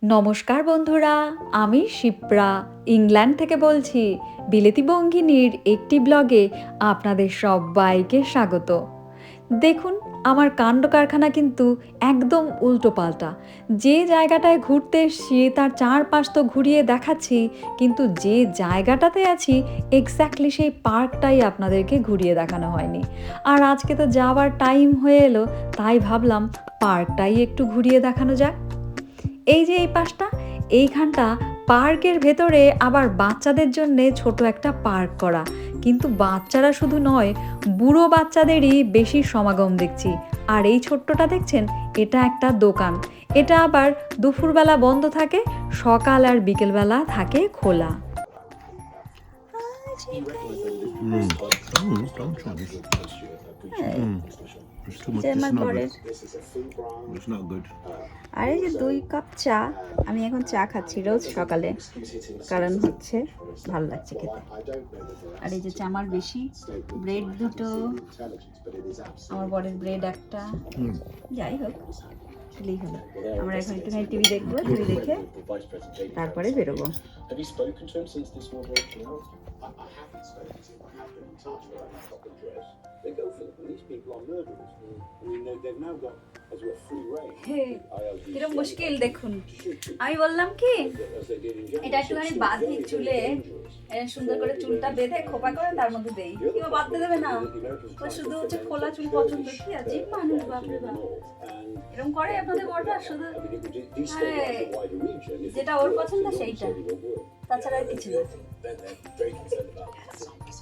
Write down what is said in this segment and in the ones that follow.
নমস্কার বন্ধুরা, আমি শিপ্রা ইংল্যান্ড থেকে বলছি। বিলেতি বঙ্গিনীর একটি ব্লগে আপনাদের সবাইকে স্বাগত। দেখুন, আমার কাণ্ড কারখানা কিন্তু একদম উল্টোপাল্টা। যে জায়গাটায় ঘুরতে এসছি তার চারপাশ তো ঘুরিয়ে দেখাচ্ছি, কিন্তু যে জায়গাটাতে আছি এক্স্যাক্টলি সেই পার্কটাই আপনাদেরকে ঘুরিয়ে দেখানো হয়নি। আর আজকে তো যাওয়ার টাইম হয়ে এলো, তাই ভাবলাম পার্কটাই একটু ঘুরিয়ে দেখানো যাক। এই যে এই পাশটা, এইখানটা পার্কের ভেতরে আবার বাচ্চাদের জন্যে ছোট একটা পার্ক করা। কিন্তু বাচ্চারা শুধু নয়, বুড়ো বাচ্চাদেরই বেশি সমাগম দেখছি। আর এই ছোট্টটা দেখছেন, এটা একটা দোকান। এটা আবার দুপুরবেলা বন্ধ থাকে, সকাল আর বিকেলবেলা থাকে খোলা। আর এই যে 2 কাপ চা, আমি এখন চা খাচ্ছি রোজ সকালে, কারণ হচ্ছে ভালো লাগছে খেতে। আর এই যে চামার বেশি, ব্রেড দুটো, আমার বরের ব্রেড একটা, যাই হোক খেলেই হলো। আমরা এখন একটুখানি টিভি দেখবো, টিভি দেখে তারপরে বেরোবো। কিরম মুশকিল দেখুন। আমি বললাম কি, এটা একটুখানি বাঁধি চুলে, সুন্দর করে চুলটা বেঁধে খোপা করে তার মধ্যে দেই। কেউ বাঁধতে দেবে না, তো শুধু হচ্ছে খোলা চুল পছন্দ। কি আজীব মানুষ, বাপরে বাপ। এরকম করে আপনাদের বড়রা শুধু যেটা ওর পছন্দ সেইটা, তাছাড়া কিছু না।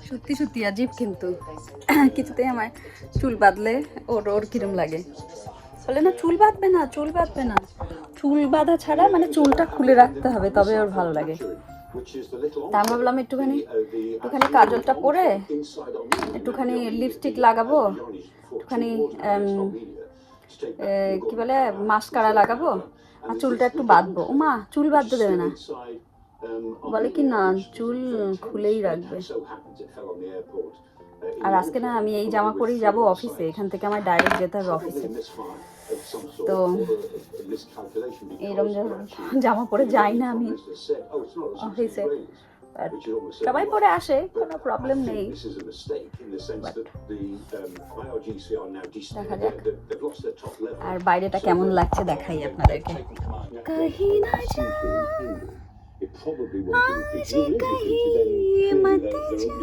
সত্যি সত্যি আজীব, কিন্তু কিছুতেই আমার চুল বাঁধলে ওর কিরম লাগে। বলে না চুল বাঁধবে না, চুল বাঁধবে না। চুল বাঁধা ছাড়া মানে চুলটা খুলে রাখতে হবে, তবে ওর ভালো লাগে। তা আমি ভাবলাম একটুখানি কাজলটা পরে, একটুখানি লিপস্টিক লাগাবো, একটুখানি কি বলে মাস্কারা লাগাবো, আর চুলটা একটু বাঁধবো। ও মা, চুল বাঁধতে দেবে না, বলে কি না চুল খুলেই রাখবে। আর আজকে না আমি এই জামা পরেই যাব অফিসে, এখান থেকে আমার ডাইরেক্ট যেতে হবে অফিসে। তো এইরকম জামা পরে যাই না আমি অফিসে, সবাই পরে আসে, কোনো প্রবলেম নেই। দেখা যাক আর বাইরেটা কেমন লাগছে দেখাই আপনাদেরকে। কহি না যা আজে কহি মত যা,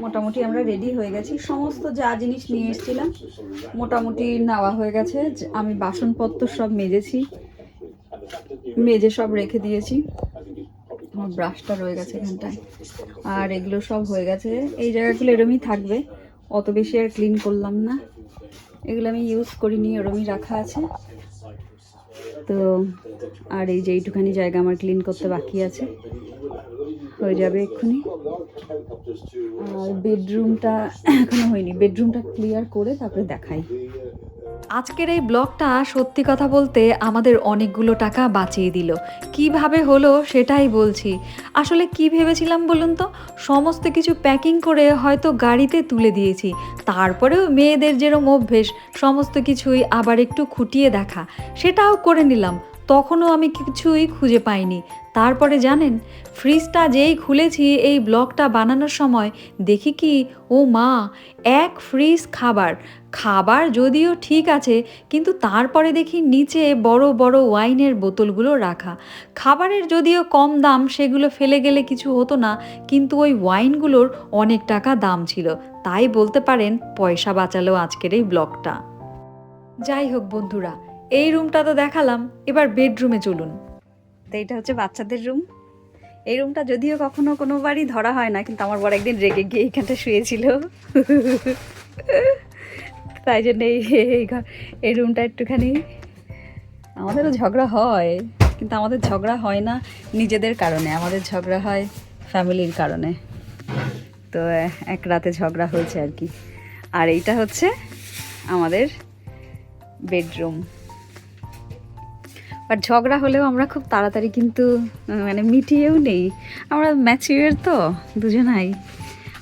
মোটামুটি আমরা রেডি হয়ে গেছি, সমস্ত যা জিনিস নিয়ে এসেছিলাম মোটামুটি নেওয়া হয়ে গেছে। আমি বাসনপত্র সব মেজে সব রেখে দিয়েছি। আমার ব্রাশটা রয়ে গেছে এখানটায়, আর এগুলো সব হয়ে গেছে। এই জায়গাগুলো এরমই থাকবে, অত বেশি আর ক্লিন করলাম না। এগুলো আমি ইউজ করিনি, ওরমই রাখা আছে। তো আর এই যে এইটুখানি জায়গা আমার ক্লিন করতে বাকি আছে, হয়ে যাবে এক্ষুনি। আর বেডরুমটা এখনো হয়নি, বেডরুমটা ক্লিয়ার করে তারপরে দেখাই। আজকের এই ব্লগটা সত্যি কথা বলতে আমাদের অনেকগুলো টাকা বাঁচিয়ে দিল। কিভাবে হলো সেটাই বলছি। আসলে কি ভেবেছিলাম বলুন তো, সমস্ত কিছু প্যাকিং করে হয়তো গাড়িতে তুলে দিয়েছি, তারপরেও মেয়েদের যেরকম অভ্যেস সমস্ত কিছুই আবার একটু খুঁটিয়ে দেখা, সেটাও করে নিলাম। তখনও আমি কিছুই খুঁজে পাইনি। তারপরে জানেন, ফ্রিজটা যেই খুলেছি এই ব্লগটা বানানোর সময়, দেখি কি, ও মা, এক ফ্রিজ খাবার যদিও ঠিক আছে, কিন্তু তারপরে দেখি নিচে বড় বড় ওয়াইনের বোতলগুলো রাখা। খাবারের যদিও কম দাম, সেগুলো ফেলে গেলে কিছু হতো না, কিন্তু ওই ওয়াইনগুলোর অনেক টাকা দাম ছিল। তাই বলতে পারেন পয়সা বাঁচালো আজকের এই ব্লগটা। যাই হোক বন্ধুরা, এই রুমটা তো দেখালাম, এবার বেডরুমে চলুন। তো এইটা হচ্ছে বাচ্চাদের রুম। এই রুমটা যদিও কখনো কোনোবারই ধরা হয় না, কিন্তু আমার বড় একদিন রেগে গিয়ে এইখানটা শুয়েছিল, তাই জন্য এই রুমটা একটুখানি, আমাদেরও ঝগড়া হয়, কিন্তু আমাদের ঝগড়া হয় না নিজেদের কারণে, আমাদের ঝগড়া হয় ফ্যামিলির কারণে। তো এক রাতে ঝগড়া হয়েছে আর কি। আর এইটা হচ্ছে আমাদের বেডরুম। বাট ঝগড়া হলেও আমরা খুব তাড়াতাড়ি কিন্তু মানে মিটিয়েও নেই, আমরা ম্যাচিওর তো দুজনাই।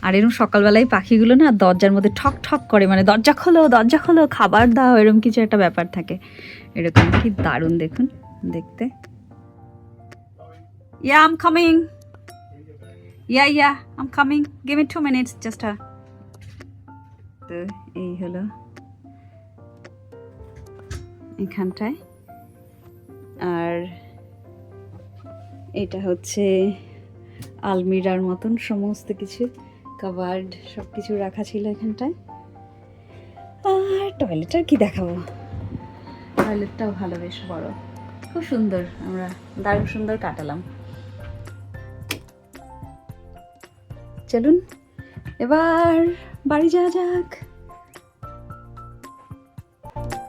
আর এরকম সকালবেলায় পাখিগুলো না দরজার মধ্যে ঠক ঠক করে, মানে দরজা খোলো খাবার দাও, এরকম কিছু একটা ব্যাপার থাকে। এরকম কি দারুণ দেখুন দেখতে। Yeah I'm coming, yeah I'm coming, give me 2 minutes just. তো এই হলো এখানটায়। আর এটা হচ্ছে আলমিরার মতন সমস্ত কিছু, কাবার্ড সব কিছু রাখা ছিল এখানটায়। আর টয়লেটটার কি দেখাবো, টয়লেটটাও ভালো, বেশ বড়, খুব সুন্দর, আমরা দারুণ সুন্দর কাটালাম। চলুন এবার বাড়ি যাওয়া যাক।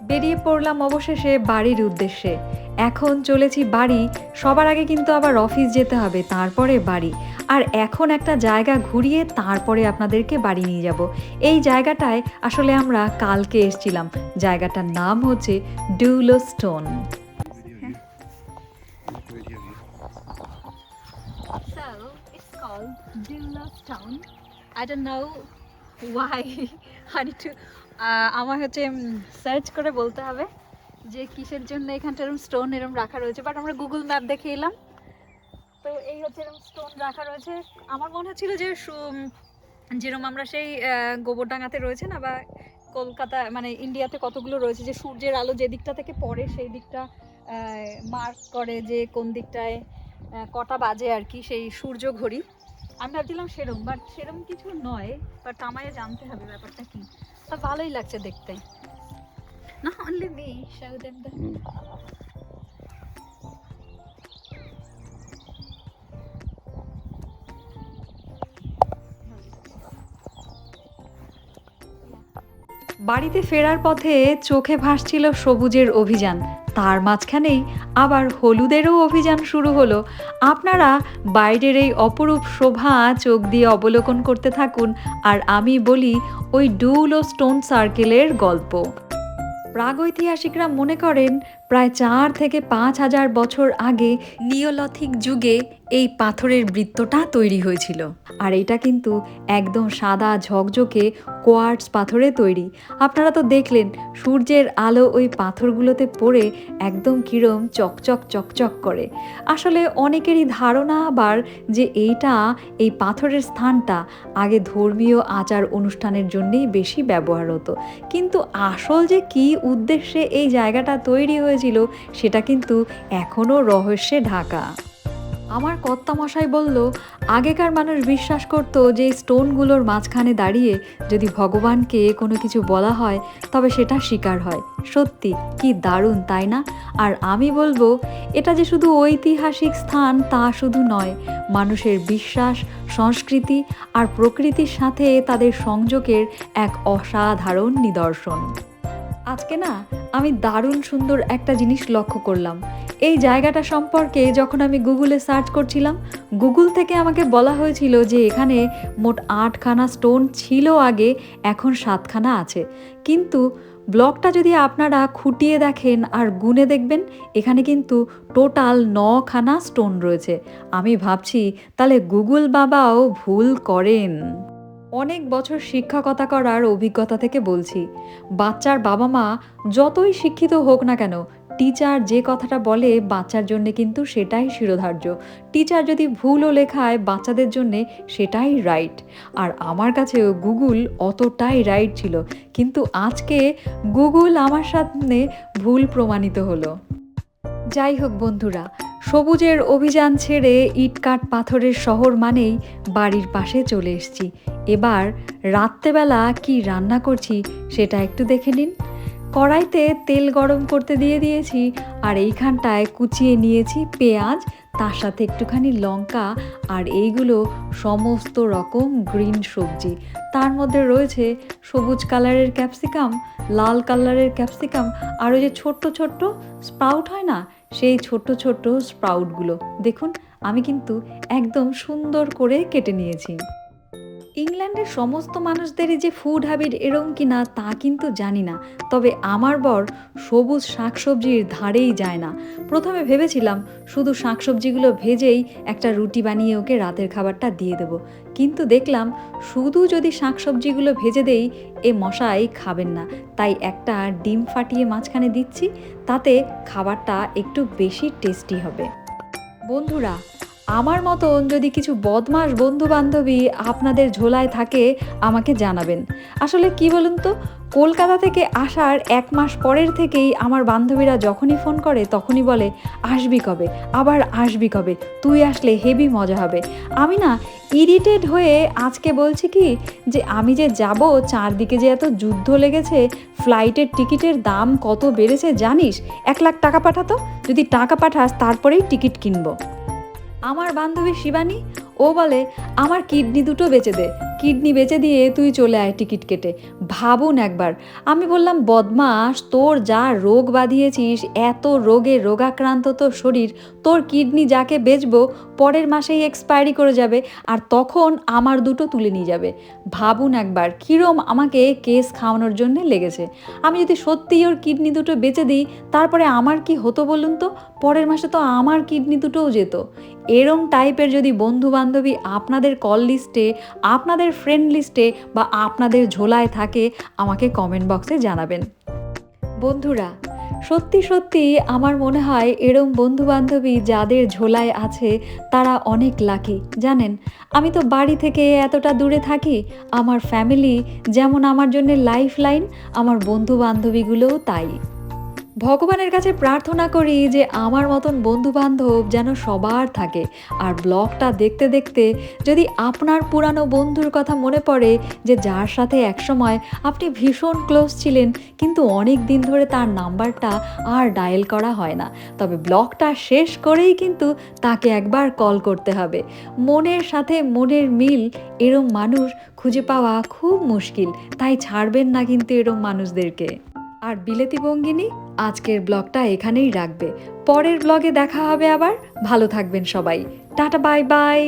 বেরিয়ে পড়লাম অবশেষে বাড়ির উদ্দেশ্যে। এখন চলেছি বাড়ি, সবার আগে কিন্তু আবার অফিস যেতে হবে, তারপরে বাড়ি। আর এখন একটা জায়গা ঘুরিয়ে তারপরে আপনাদেরকে বাড়ি নিয়ে যাব। এই জায়গাটায় আসলে আমরা কালকে এসেছিলাম, জায়গাটার নাম হচ্ছে ডুলো stone. So it's called Dula Stone. I don't know why I need to আমার হচ্ছে সার্চ করে বলতে হবে যে কিসের জন্য এখানটা এরকম স্টোন এরকম রাখা রয়েছে, বাট আমরা গুগল ম্যাপ দেখে এলাম, তো এই হচ্ছে এরকম স্টোন রাখা রয়েছে। আমার মনে হচ্ছিল যে যেরকম আমরা সেই গোবরডাঙ্গাতে রয়েছে না, বা কলকাতা মানে ইন্ডিয়াতে কতগুলো রয়েছে যে সূর্যের আলো যে দিকটা থেকে পড়ে সেই দিকটা মার্ক করে যে কোন দিকটায় কটা বাজে আর কি, সেই সূর্য ঘড়ি। আমি ভাবছিলাম সেরম, বাট সেরম কিছু নয়, বাট আমায় জানতে হবে ব্যাপারটা কি। তা ভালোই লাগছে দেখতে। না only me show them the বাড়িতে ফেরার পথে চোখে ভাসছিল সবুজের অভিযান, তার মাঝখানেই আবার হলুদেরও অভিযান শুরু হলো। আপনারা বাইরের এই অপরূপ শোভা চোখ দিয়ে অবলোকন করতে থাকুন, আর আমি বলি ওই ডুলো স্টোন সার্কেলের গল্প। প্রাগৈতিহাসিকরা মনে করেন প্রায় 4 থেকে 5,000 বছর আগে নিওলিথিক যুগে এই পাথরের বৃত্তটা তৈরি হয়েছিল। আর এটা কিন্তু একদম সাদা ঝকঝকে কোয়ার্টজ পাথরে তৈরি। আপনারা তো দেখলেন সূর্যের আলো ওই পাথরগুলোতে পড়ে একদম কিরম চকচক চকচক করে। আসলে অনেকেরই ধারণা আবার যে এই পাথরের স্থানটা আগে ধর্মীয় আচার অনুষ্ঠানের জন্যই বেশি ব্যবহার হতো, কিন্তু আসল যে কী উদ্দেশ্যে এই জায়গাটা তৈরি হয়েছিল সেটা কিন্তু এখনও রহস্যে ঢাকা। আমার কর্তামশাই বলল আগেকার মানুষ বিশ্বাস করত যে এই স্টোনগুলোর মাঝখানে দাঁড়িয়ে যদি ভগবানকে কোনো কিছু বলা হয় তবে সেটা স্বীকার হয়। সত্যি কি দারুণ, তাই না? আর আমি বলবো এটা যে শুধু ঐতিহাসিক স্থান তা শুধু নয়, মানুষের বিশ্বাস, সংস্কৃতি আর প্রকৃতির সাথে তাদের সংযোগের এক অসাধারণ নিদর্শন। আজকে না আমি দারুণ সুন্দর একটা জিনিস লক্ষ্য করলাম। এই জায়গাটা সম্পর্কে যখন আমি গুগলে সার্চ করছিলাম, গুগল থেকে আমাকে বলা হয়েছিল যে এখানে মোট 8খানা স্টোন ছিল আগে, এখন 7খানা আছে। কিন্তু ব্লগটা যদি আপনারা খুঁটিয়ে দেখেন আর গুনে দেখবেন এখানে কিন্তু টোটাল 9খানা স্টোন রয়েছে। আমি ভাবছি তাহলে গুগল বাবাও ভুল করেন। অনেক বছর শিক্ষকতা করার অভিজ্ঞতা থেকে বলছি, বাচ্চার বাবা মা যতই শিক্ষিত হোক না কেন, টিচার যে কথাটা বলে বাচ্চার জন্যে কিন্তু সেটাই শিরোধার্য। টিচার যদি ভুলও লেখায় বাচ্চাদের জন্যে সেটাই রাইট। আর আমার কাছেও গুগল অতটাই রাইট ছিল, কিন্তু আজকে গুগল আমার সামনে ভুল প্রমাণিত হলো। যাই হোক বন্ধুরা, সবুজের অভিযান ছেড়ে ইটকাট পাথরের শহর মানেই বাড়ির পাশে চলে এসেছি। এবার রাত্রেবেলা কি রান্না করছি সেটা একটু দেখে নিন। কড়াইতে তেল গরম করতে দিয়ে দিয়েছি, আর এইখানটায় কুচিয়ে নিয়েছি পেঁয়াজ, তার সাথে একটুখানি লঙ্কা, আর এইগুলো সমস্ত রকম গ্রিন সবজি। তার মধ্যে রয়েছে সবুজ কালারের ক্যাপসিকাম, লাল কালারের ক্যাপসিকাম, আর ওই যে ছোট্ট ছোট্ট স্প্রাউট হয় না, সেই ছোট্ট ছোট্ট স্প্রাউটগুলো দেখুন আমি কিন্তু একদম সুন্দর করে কেটে নিয়েছি। ইংল্যান্ডের সমস্ত মানুষদেরই যে ফুড হ্যাবিট এরকম কিনা তা কিন্তু জানি না, তবে আমার বর সবুজ শাকসবজির ধারেই যায় না। প্রথমে ভেবেছিলাম শুধু শাকসবজিগুলো ভেজেই একটা রুটি বানিয়ে ওকে রাতের খাবারটা দিয়ে দেবো, কিন্তু দেখলাম শুধু যদি শাকসবজিগুলো ভেজে দেই এ মশাই খাবেন না, তাই একটা ডিম ফাটিয়ে মাঝখানে দিচ্ছি, তাতে খাবারটা একটু বেশি টেস্টি হবে। বন্ধুরা, আমার মতন যদি কিছু বদমাশ বন্ধু বান্ধবী আপনাদের ঝোলায় থাকে আমাকে জানাবেন। আসলে কি বলুন তো, কলকাতা থেকে আসার 1 মাস পরের থেকেই আমার বান্ধবীরা যখনই ফোন করে তখনই বলে, আসবি কবে, আবার আসবি কবে, তুই আসলে হেভি মজা হবে। আমি না ইরিটেট হয়ে আজকে বলছি কি যে আমি যে যাব, চারদিকে যে এত যুদ্ধ লেগেছে, ফ্লাইটের টিকিটের দাম কত বেড়েছে জানিস, 1 লাখ টাকা পাঠাতো, যদি টাকা পাঠাস তারপরেই টিকিট কিনবো। আমার বান্ধবী শিবানী, ও বলে আমার কিডনি দুটো বেচে দে, কিডনি বেচে দিয়ে তুই চলে আয় টিকিট কেটে। ভাবুন একবার। আমি বললাম, বদমাস, তোর যা রোগ বাঁধিয়েছিস, এত রোগে রোগাক্রান্ত তোর শরীর, তোর কিডনি যাকে বেচবো পরের মাসেই এক্সপায়ারি করে যাবে, আর তখন আমার দুটো তুলে নিয়ে যাবে। ভাবুন একবার কিরম আমাকে কেস খাওয়ানোর জন্য লেগেছে। আমি যদি সত্যিই ওর কিডনি দুটো বেচে দিই তারপরে আমার কি হতো বলুন তো, পরের মাসে তো আমার কিডনি দুটোও যেত। এরম টাইপের যদি বন্ধু বান্ধবী আপনাদের কল লিস্টে, আপনাদের ফ্রেন্ড লিস্টে বা আপনাদের ঝোলায় থাকে আমাকে কমেন্ট বক্সে জানাবেন। বন্ধুরা, সত্যি সত্যি আমার মনে হয় এরম বন্ধু বান্ধবী যাদের ঝোলায় আছে তারা অনেক লাকি। জানেন, আমি তো বাড়ি থেকে এতটা দূরে থাকি, আমার ফ্যামিলি যেমন আমার জন্য লাইফ লাইন, আমার বন্ধু বান্ধবীগুলোও তাই। ভগবানের কাছে প্রার্থনা করি যে আমার মতন বন্ধুবান্ধব যেন সবার থাকে। আর ব্লগটা দেখতে দেখতে যদি আপনার পুরানো বন্ধুর কথা মনে পড়ে, যে যার সাথে একসময় আপনি ভীষণ ক্লোজ ছিলেন কিন্তু অনেক দিন ধরে তার নাম্বারটা আর ডায়াল করা হয় না, তবে ব্লগটা শেষ করেই কিন্তু তাকে একবার কল করতে হবে। মনের সাথে মনের মিল এরম মানুষ খুঁজে পাওয়া খুব মুশকিল, তাই ছাড়বেন না কিন্তু এরম মানুষদেরকে। আর বিলেতি বঙ্গিনী আজকের ব্লগটা এখানেই রাখবে, পরের ব্লগে দেখা হবে আবার। ভালো থাকবেন সবাই, টাটা, বাই বাই।